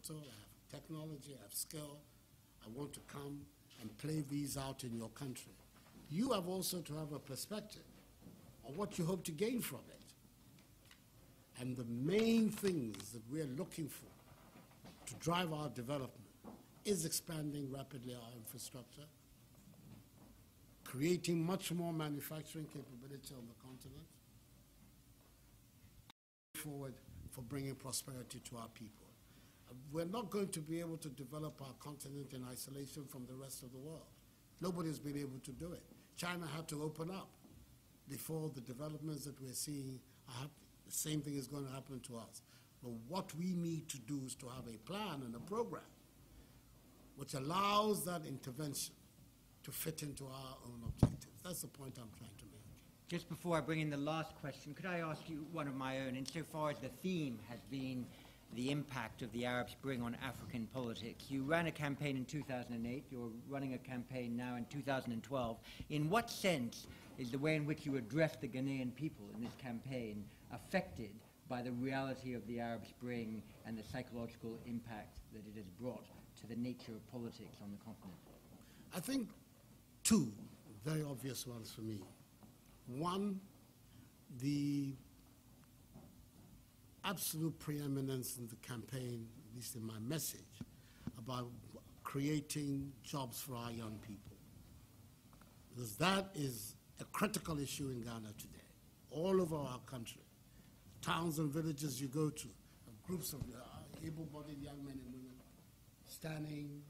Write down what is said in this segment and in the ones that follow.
capital, I have technology, I have skill. I want to come and play these out in your country. You have also to have a perspective on what you hope to gain from it. And the main things that we're looking for to drive our development is expanding rapidly our infrastructure, creating much more manufacturing capability on the continent, forward for bringing prosperity to our people. We're not going to be able to develop our continent in isolation from the rest of the world. Nobody's been able to do it. China had to open up before the developments that we're seeing are happening. The same thing is going to happen to us. But what we need to do is to have a plan and a program which allows that intervention to fit into our own objectives. That's the point I'm trying to make. Just before I bring in the last question, could I ask you one of my own, insofar as the theme has been the impact of the Arab Spring on African politics? You ran a campaign in 2008, you're running a campaign now in 2012. In what sense is the way in which you address the Ghanaian people in this campaign affected by the reality of the Arab Spring and the psychological impact that it has brought to the nature of politics on the continent? I think two very obvious ones for me. One, the absolute preeminence in the campaign, at least in my message, about creating jobs for our young people. Because that is a critical issue in Ghana today, all over our country. Towns and villages you go to, groups of able-bodied young men and women standing,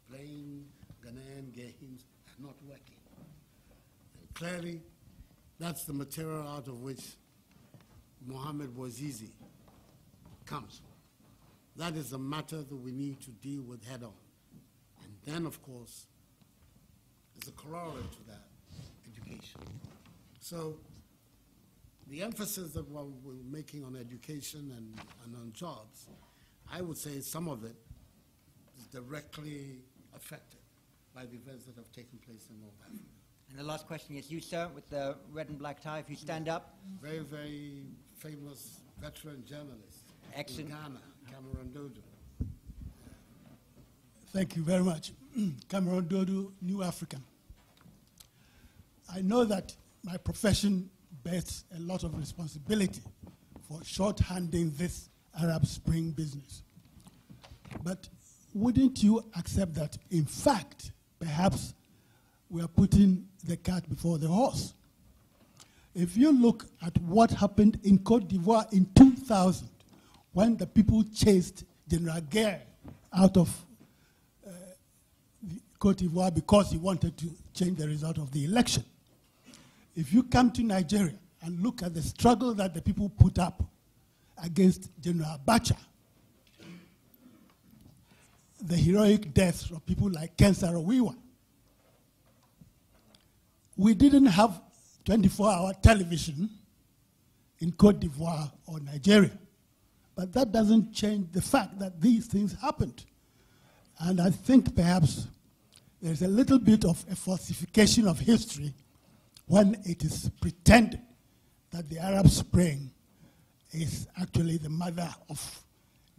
playing Ghanaian games, and not working. And clearly, that's the material out of which Mohamed Bouazizi comes from. That is a matter that we need to deal with head on. And then, of course, there's a corollary to that, education. So the emphasis that we're making on education and on jobs, I would say some of it is directly affected by the events that have taken place in North Africa. And the last question is you, sir, with the red and black tie, if you stand up. Very, very famous veteran journalist. Excellent. In Ghana, Cameron Dodo. Thank you very much. Cameron Dodo, New African. I know that my profession bears a lot of responsibility for shorthanding this Arab Spring business. But wouldn't you accept that, in fact, perhaps we are putting the cart before the horse? If you look at what happened in Cote d'Ivoire in 2000, when the people chased General Guerre out of Cote d'Ivoire because he wanted to change the result of the election. If you come to Nigeria and look at the struggle that the people put up against General Abacha, the heroic deaths of people like Ken Saro-Wiwa, we didn't have 24-hour television in Cote d'Ivoire or Nigeria. But that doesn't change the fact that these things happened. And I think perhaps there's a little bit of a falsification of history when it is pretended that the Arab Spring is actually the mother of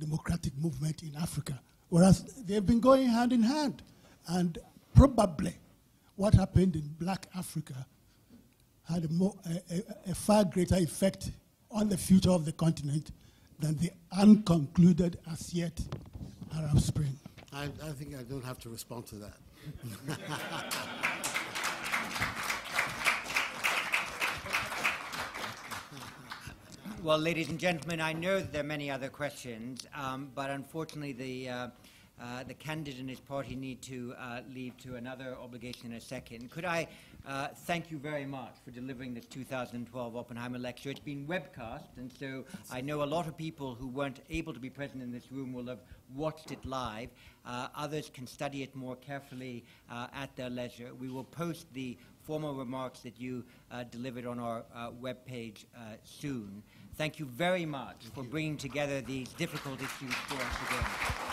democratic movement in Africa, whereas they've been going hand in hand. And probably what happened in Black Africa had a far greater effect on the future of the continent than the unconcluded as yet Arab Spring. I think I don't have to respond to that. Well, ladies and gentlemen, I know that there are many other questions, but unfortunately the candidate and his party need to leave to another obligation in a second. Could I thank you very much for delivering this 2012 Oppenheimer lecture. It's been webcast, and so I know a lot of people who weren't able to be present in this room will have watched it live. Others can study it more carefully at their leisure. We will post the formal remarks that you delivered on our webpage soon. Thank you very much for bringing together these difficult issues for us again.